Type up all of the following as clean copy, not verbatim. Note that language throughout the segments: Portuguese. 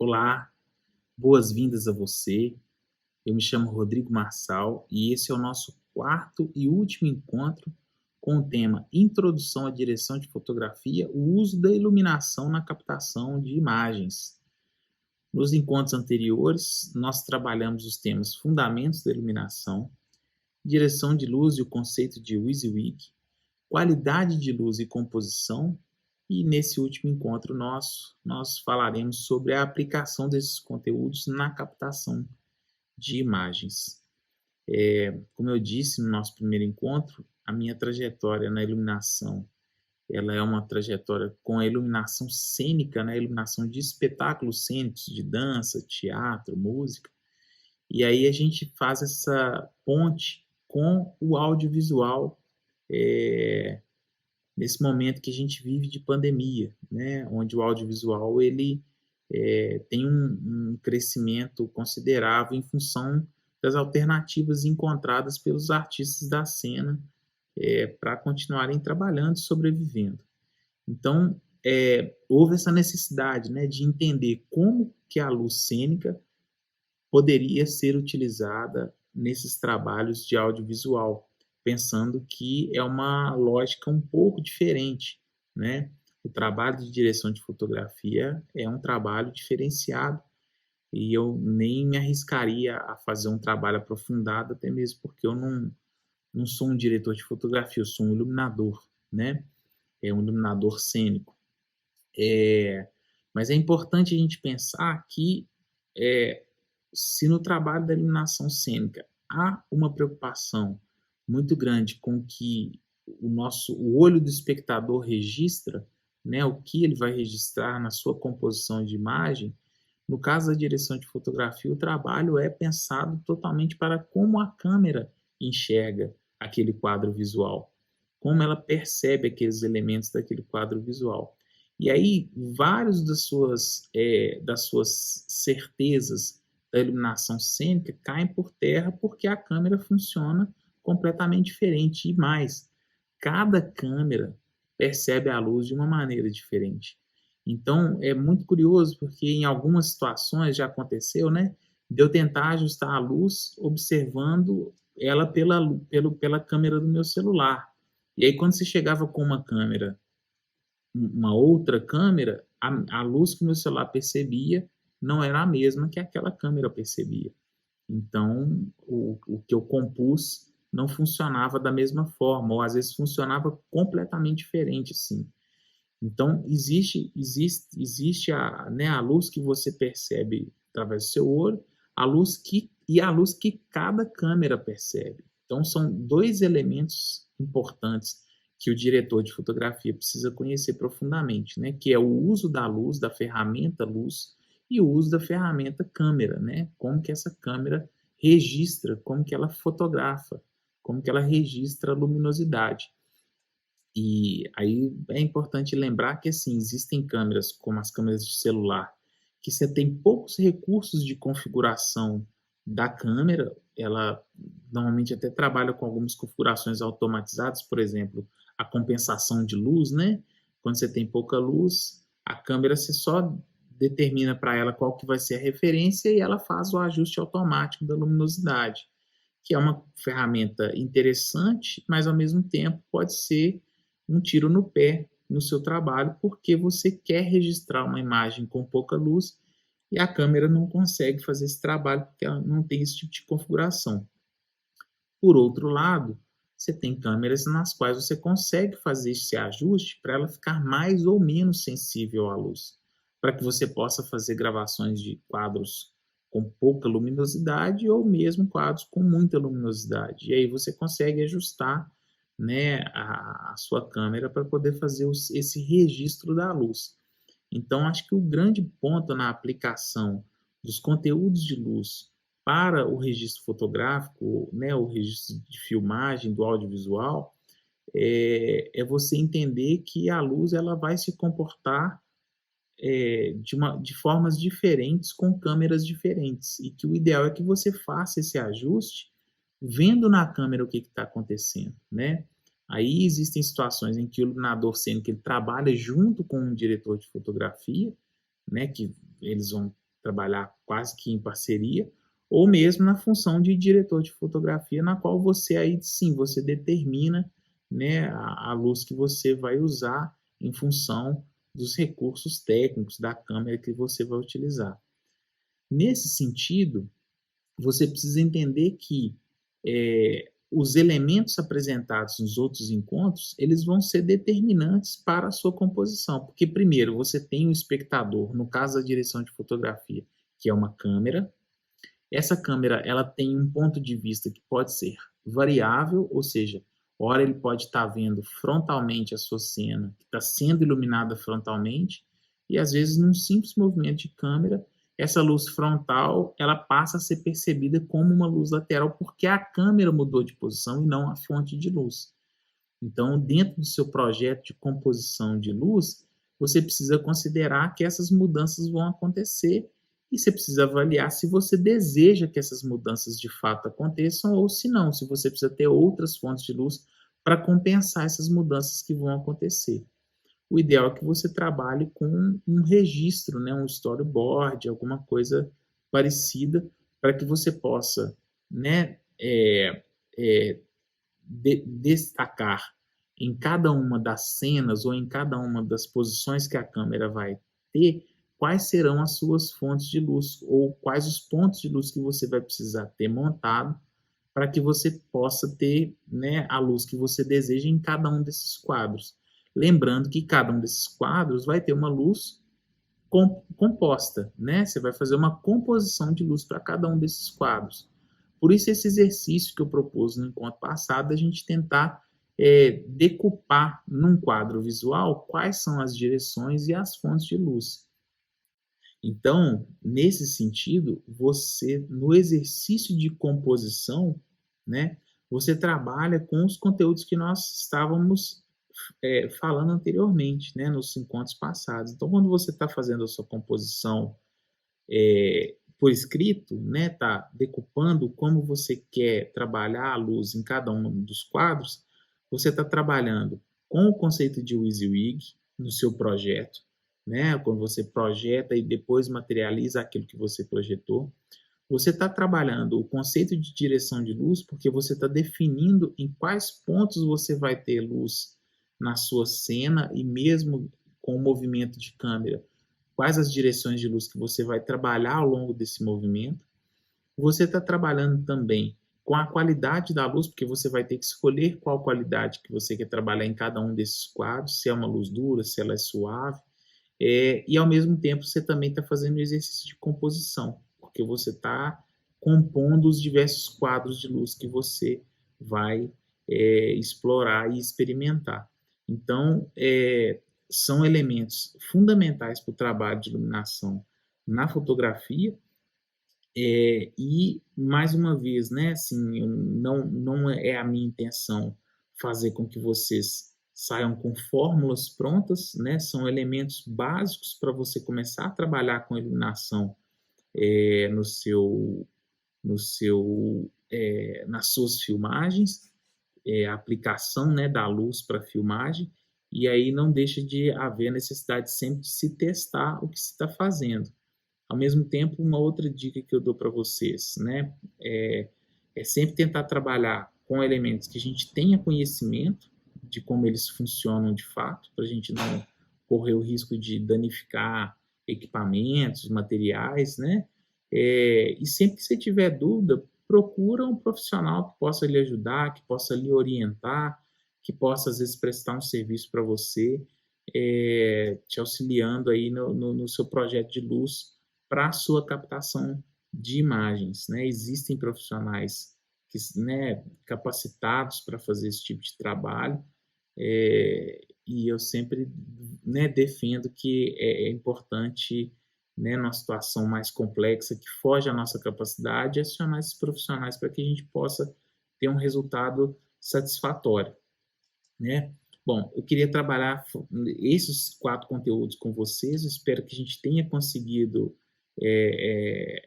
Olá, boas-vindas a você. Eu me chamo Rodrigo Marçal e esse é o nosso quarto e último encontro com o tema Introdução à Direção de Fotografia, o uso da iluminação na captação de imagens. Nos encontros anteriores, nós trabalhamos os temas Fundamentos da Iluminação, Direção de Luz e o conceito de WYSIWYG, Qualidade de luz e composição, e nesse último encontro nós falaremos sobre a aplicação desses conteúdos na captação de imagens. Como eu disse no nosso primeiro encontro, a minha trajetória na iluminação, ela é uma trajetória com a iluminação cênica, né? Iluminação de espetáculos cênicos, de dança, teatro, música, e aí a gente faz essa ponte com o audiovisual, é, nesse momento que a gente vive de pandemia, né? Onde o audiovisual ele tem um crescimento considerável em função das alternativas encontradas pelos artistas da cena para continuarem trabalhando e sobrevivendo. Então, houve essa necessidade, né, de entender como que a luz cênica poderia ser utilizada nesses trabalhos de audiovisual, pensando que é uma lógica um pouco diferente, né? O trabalho de direção de fotografia é um trabalho diferenciado e eu nem me arriscaria a fazer um trabalho aprofundado, até mesmo porque eu não sou um diretor de fotografia, eu sou um iluminador, né? É um iluminador cênico. Mas é importante a gente pensar que se no trabalho da iluminação cênica há uma preocupação muito grande com que o olho do espectador registra, né, o que ele vai registrar na sua composição de imagem, no caso da direção de fotografia, o trabalho é pensado totalmente para como a câmera enxerga aquele quadro visual, como ela percebe aqueles elementos daquele quadro visual. E aí, vários das suas certezas da iluminação cênica caem por terra porque a câmera funciona completamente diferente. E mais, cada câmera percebe a luz de uma maneira diferente. Então, é muito curioso porque em algumas situações já aconteceu, né, de eu tentar ajustar a luz observando ela pela câmera do meu celular. E aí, quando você chegava com uma outra câmera, a luz que o meu celular percebia não era a mesma que aquela câmera percebia. Então, o que eu compus não funcionava da mesma forma, ou às vezes funcionava completamente diferente, assim. Então, existe a luz que você percebe através do seu olho, a luz que cada câmera percebe. Então, são dois elementos importantes que o diretor de fotografia precisa conhecer profundamente, né? Que é o uso da luz, da ferramenta luz, e o uso da ferramenta câmera, né? Como que essa câmera registra, como que ela fotografa, como que ela registra a luminosidade. E aí é importante lembrar que, assim, existem câmeras, como as câmeras de celular, que você tem poucos recursos de configuração da câmera, ela normalmente até trabalha com algumas configurações automatizadas, por exemplo, a compensação de luz, né? Quando você tem pouca luz, a câmera você só determina para ela qual que vai ser a referência e ela faz o ajuste automático da luminosidade, que é uma ferramenta interessante, mas ao mesmo tempo pode ser um tiro no pé no seu trabalho, porque você quer registrar uma imagem com pouca luz e a câmera não consegue fazer esse trabalho porque ela não tem esse tipo de configuração. Por outro lado, você tem câmeras nas quais você consegue fazer esse ajuste para ela ficar mais ou menos sensível à luz, para que você possa fazer gravações de quadros com pouca luminosidade ou mesmo quadros com muita luminosidade. E aí você consegue ajustar, né, a sua câmera para poder fazer esse registro da luz. Então, acho que o grande ponto na aplicação dos conteúdos de luz para o registro fotográfico, né, o registro de filmagem do audiovisual, é você entender que a luz ela vai se comportar de formas diferentes com câmeras diferentes e que o ideal é que você faça esse ajuste vendo na câmera o que está acontecendo, né? Aí existem situações em que o iluminador cênico ele trabalha junto com um diretor de fotografia, né? Que eles vão trabalhar quase que em parceria, ou mesmo na função de diretor de fotografia, na qual você aí sim, você determina, né, a luz que você vai usar em função dos recursos técnicos da câmera que você vai utilizar. Nesse sentido, você precisa entender que os elementos apresentados nos outros encontros, eles vão ser determinantes para a sua composição, porque primeiro você tem o espectador, no caso da direção de fotografia, que é uma câmera. Essa câmera, ela tem um ponto de vista que pode ser variável, ou seja, ora ele pode estar vendo frontalmente a sua cena, que está sendo iluminada frontalmente, e às vezes num simples movimento de câmera, essa luz frontal, ela passa a ser percebida como uma luz lateral, porque a câmera mudou de posição e não a fonte de luz. Então, dentro do seu projeto de composição de luz, você precisa considerar que essas mudanças vão acontecer e você precisa avaliar se você deseja que essas mudanças de fato aconteçam ou se não, se você precisa ter outras fontes de luz para compensar essas mudanças que vão acontecer. O ideal é que você trabalhe com um registro, né, um storyboard, alguma coisa parecida, para que você possa, né, destacar em cada uma das cenas ou em cada uma das posições que a câmera vai ter, quais serão as suas fontes de luz ou quais os pontos de luz que você vai precisar ter montado para que você possa ter, né, a luz que você deseja em cada um desses quadros. Lembrando que cada um desses quadros vai ter uma luz composta, né? Você vai fazer uma composição de luz para cada um desses quadros. Por isso, esse exercício que eu propus no encontro passado, a gente tentar decupar num quadro visual quais são as direções e as fontes de luz. Então, nesse sentido, você, no exercício de composição, né, você trabalha com os conteúdos que nós estávamos falando anteriormente, né, nos encontros passados. Então, quando você está fazendo a sua composição por escrito, né, tá decupando como você quer trabalhar a luz em cada um dos quadros, você está trabalhando com o conceito de WYSIWYG no seu projeto, né, quando você projeta e depois materializa aquilo que você projetou. Você está trabalhando o conceito de direção de luz porque você está definindo em quais pontos você vai ter luz na sua cena e mesmo com o movimento de câmera, quais as direções de luz que você vai trabalhar ao longo desse movimento. Você está trabalhando também com a qualidade da luz, porque você vai ter que escolher qual qualidade que você quer trabalhar em cada um desses quadros, se é uma luz dura, se ela é suave. E ao mesmo tempo você também está fazendo o exercício de composição, porque você está compondo os diversos quadros de luz que você vai explorar e experimentar. Então, são elementos fundamentais para o trabalho de iluminação na fotografia. E, mais uma vez, né, assim, não é a minha intenção fazer com que vocês saiam com fórmulas prontas, né, são elementos básicos para você começar a trabalhar com iluminação nas suas filmagens, a aplicação, né, da luz para filmagem, e aí não deixa de haver necessidade sempre de se testar o que se está fazendo. Ao mesmo tempo, uma outra dica que eu dou para vocês, né, é sempre tentar trabalhar com elementos que a gente tenha conhecimento de como eles funcionam de fato, para a gente não correr o risco de danificar equipamentos, materiais, né? E sempre que você tiver dúvida, procura um profissional que possa lhe ajudar, que possa lhe orientar, que possa, às vezes, prestar um serviço para você, te auxiliando aí no seu projeto de luz para a sua captação de imagens, né? Existem profissionais que, né, capacitados para fazer esse tipo de trabalho, e eu sempre, né, defendo que é importante, né, numa situação mais complexa, que foge à nossa capacidade, acionar esses profissionais para que a gente possa ter um resultado satisfatório, né? Bom, eu queria trabalhar esses 4 conteúdos com vocês, eu espero que a gente tenha conseguido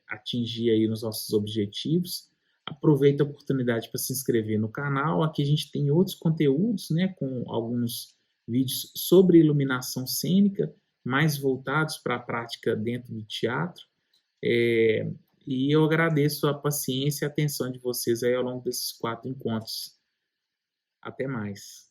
atingir aí os nossos objetivos. Aproveita a oportunidade para se inscrever no canal. Aqui a gente tem outros conteúdos, né, com alguns vídeos sobre iluminação cênica, mais voltados para a prática dentro do teatro. E eu agradeço a paciência e a atenção de vocês aí ao longo desses 4 encontros. Até mais.